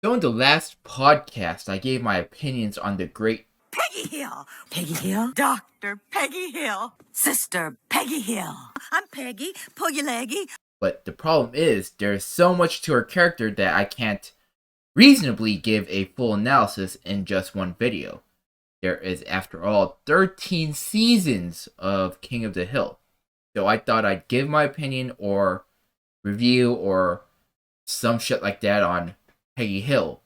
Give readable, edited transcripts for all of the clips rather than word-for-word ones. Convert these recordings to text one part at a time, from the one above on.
So in the last podcast, I gave my opinions on the great Peggy Hill. Peggy Hill. Dr. Peggy Hill. Sister Peggy Hill. I'm Peggy. Pull your leggy. But the problem is, there's so much to her character that I can't reasonably give a full analysis in just one video. There is, after all, 13 seasons of King of the Hill. So I thought I'd give my opinion or review or some shit like that on Peggy Hill.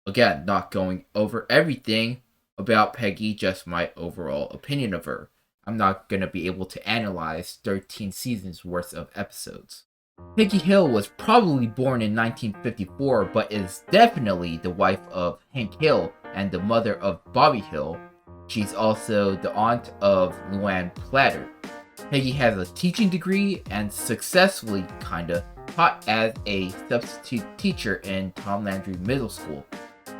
Again, not going over everything about Peggy, just my overall opinion of her. I'm not going to be able to analyze 13 seasons worth of episodes. Peggy Hill was probably born in 1954, but is definitely the wife of Hank Hill and the mother of Bobby Hill. She's also the aunt of Luann Platter. Peggy has a teaching degree and successfully kinda taught as a substitute teacher in Tom Landry Middle School.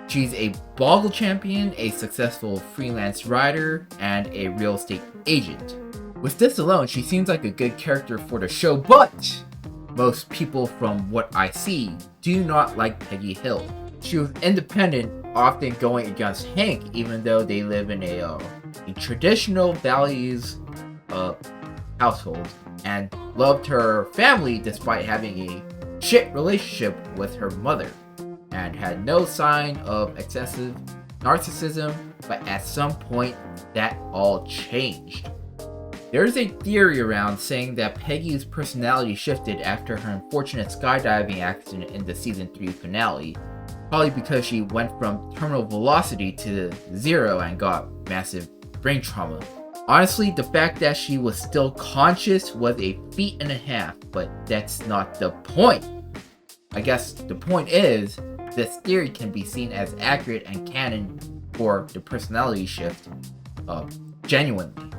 She's a Boggle champion, a successful freelance writer, and a real estate agent. With this alone, she seems like a good character for the show, but most people from what I see do not like Peggy Hill. She was independent, often going against Hank, even though they live in a traditional values household, and loved her family despite having a shit relationship with her mother, and had no sign of excessive narcissism, but at some point that all changed. There's a theory around saying that Peggy's personality shifted after her unfortunate skydiving accident in the season 3 finale, probably because she went from terminal velocity to zero and got massive brain trauma. Honestly, the fact that she was still conscious was a feat and a half, but that's not the point. I guess the point is, this theory can be seen as accurate and canon for the personality shift, genuinely.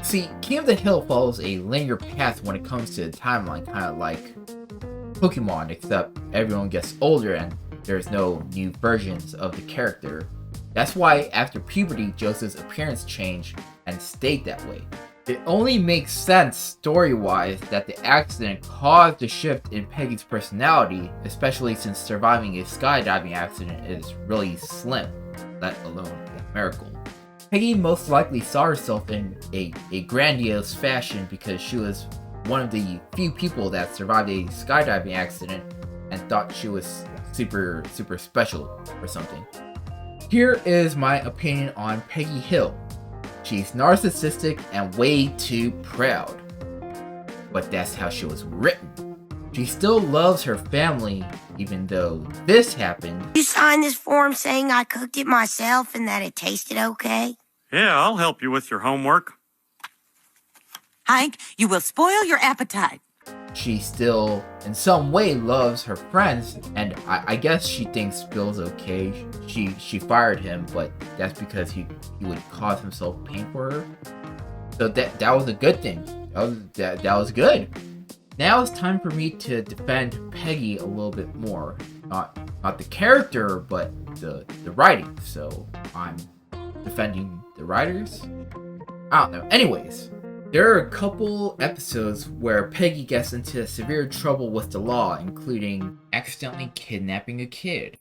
See, King of the Hill follows a linear path when it comes to the timeline, kind of like Pokemon, except everyone gets older and there's no new versions of the character. That's why after puberty, Joseph's appearance changed and stayed that way. It only makes sense story-wise that the accident caused the shift in Peggy's personality, especially since surviving a skydiving accident is really slim, let alone a miracle. Peggy most likely saw herself in a grandiose fashion because she was one of the few people that survived a skydiving accident and thought she was super special or something. Here is my opinion on Peggy Hill. She's narcissistic and way too proud. But that's how she was written. She still loves her family, even though this happened. You signed this form saying I cooked it myself and that it tasted okay? Yeah, I'll help you with your homework. Hank, you will spoil your appetite. She still, in some way, loves her friends, and I guess she thinks Bill's okay. She fired him, but that's because he would cause himself pain for her. So that was a good thing. That was good. Now it's time for me to defend Peggy a little bit more. Not the character, but the writing. So I'm defending the writers? I don't know. Anyways, there are a couple episodes where Peggy gets into severe trouble with the law, including accidentally kidnapping a kid.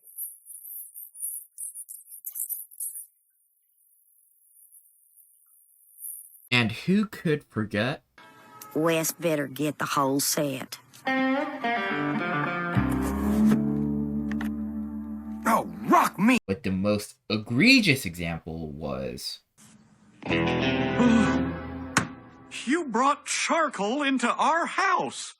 And who could forget? Wes better get the whole set. Oh, rock me! But the most egregious example was... You brought charcoal into our house.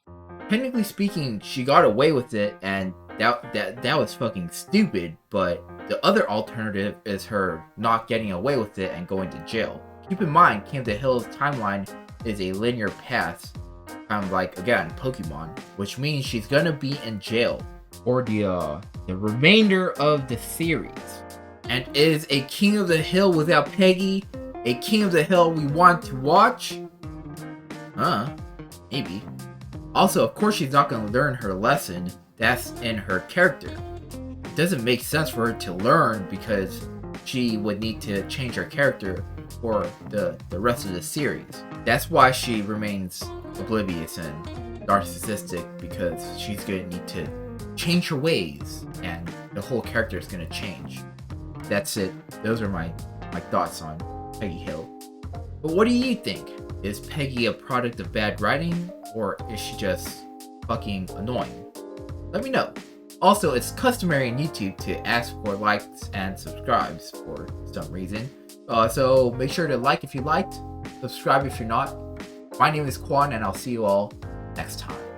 Technically speaking, she got away with it, and that was fucking stupid, but the other alternative is her not getting away with it and going to jail. Keep in mind, King of the Hill's timeline is a linear path, kind of like, again, Pokemon, which means she's gonna be in jail for the remainder of the series. And is a King of the Hill without Peggy a King of the Hill we want to watch? Maybe. Also, of course she's not going to learn her lesson. That's in her character. It doesn't make sense for her to learn because she would need to change her character for the rest of the series. That's why she remains oblivious and narcissistic, because she's going to need to change her ways, and the whole character is gonna change. That's it. Those are my thoughts on Peggy Hill. But what do you think? Is Peggy a product of bad writing, or is she just fucking annoying? Let me know. Also, it's customary in YouTube to ask for likes and subscribes for some reason. So make sure to like if you liked, subscribe if you're not. My name is Quan, and I'll see you all next time.